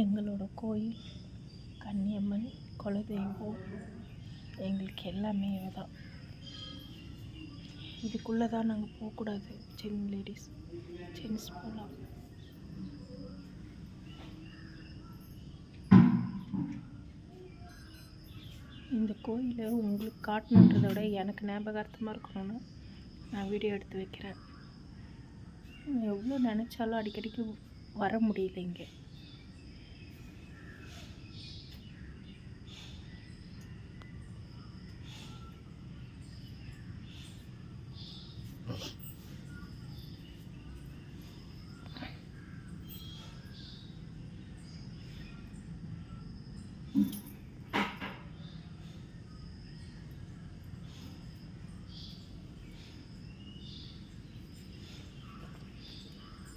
எங்களோட கோயில் கன்னியம்மன் குலதெய்வம் எங்களுக்கு எல்லாமே தான். இதுக்குள்ளே தான் நாங்கள் போகக்கூடாது. ஜென்ஸ் போகலாம். இந்த கோயிலை உங்களுக்கு காட்டணுன்றதை விட எனக்கு ஞாபகார்த்தமாக இருக்கணும்னு நான் வீடியோ எடுத்து வைக்கிறேன். எவ்வளோ நினச்சாலும் அடிக்கடிக்கு வர முடியல இங்கே.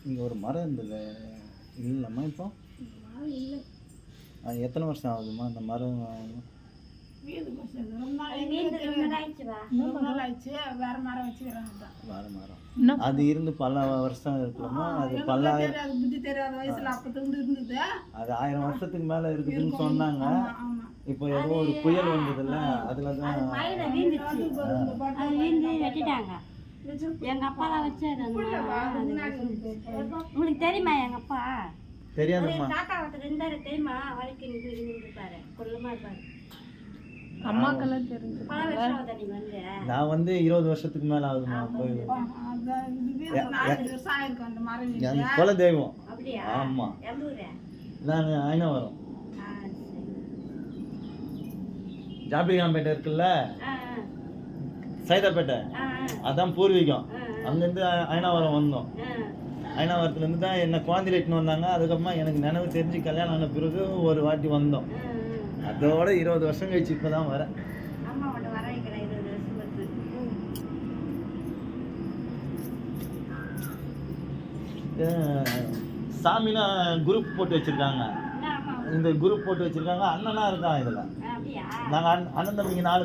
இங்கே ஒரு மரம் இருந்தது இல்லைம்மா? இப்போ எத்தனை வருஷம் ஆகுதுமா அந்த மரம்? வேறு மரம் அது இருந்து பல வருஷம் இருக்கலாமா? அது புத்தி தெரியாத வயசுல அப்பத்திலிருந்து இருந்தது. அது 1000 வருஷத்துக்கு மேல இருக்குதுன்னு சொன்னாங்க. இப்போ ஏதோ ஒரு புயல் வந்ததுல்ல, அதுல தான் வெட்டிட்டாங்க. எங்க அப்பா தான் வச்சாரு. உங்களுக்கு தெரியுமா எங்க அப்பா? தெரியாதுமா. தாத்தா ஒருத்தர் இருந்தாரு தெரியுமா? வலிக்கு இருப்பாரு, கொள்ளமா இருப்பாரு. அம்மாக்கெல்லாம் தெரிஞ்சு பல வருஷம் ஆகுதா நீங்க வந்து? நான் வந்து 20 வருஷத்துக்கு மேல ஆகுதுமா கோயில். என் குல தெய்வம். அப்படியா? ஆமா. எந்த ஊரு? நான் ஐனாவரம். ஜாபிகாம்பேட்டை இருக்குல்ல, சைதாப்பேட்டை, அதான் பூர்வீகம். அங்கேருந்து ஐனாவரம் வந்தோம். ஐனாவரத்துலேருந்து தான் என்னை குழந்தையில இட்டுன்னு வந்தாங்க. அதுக்கப்புறமா எனக்கு நினைவு தெரிஞ்சு கல்யாணம் ஆன பிறகு ஒரு வாட்டி வந்தோம். அதோட 20 வருஷம் கழிச்சு இப்போ தான் வரேன். சாமினா குரூப் போட்டு வச்சிருக்காங்க. இந்த குரூப் போட்டு வச்சிருக்காங்க. அண்ணனா இருக்கான் இதில். நாங்கள் அண்ணன் தம்பிங்க 4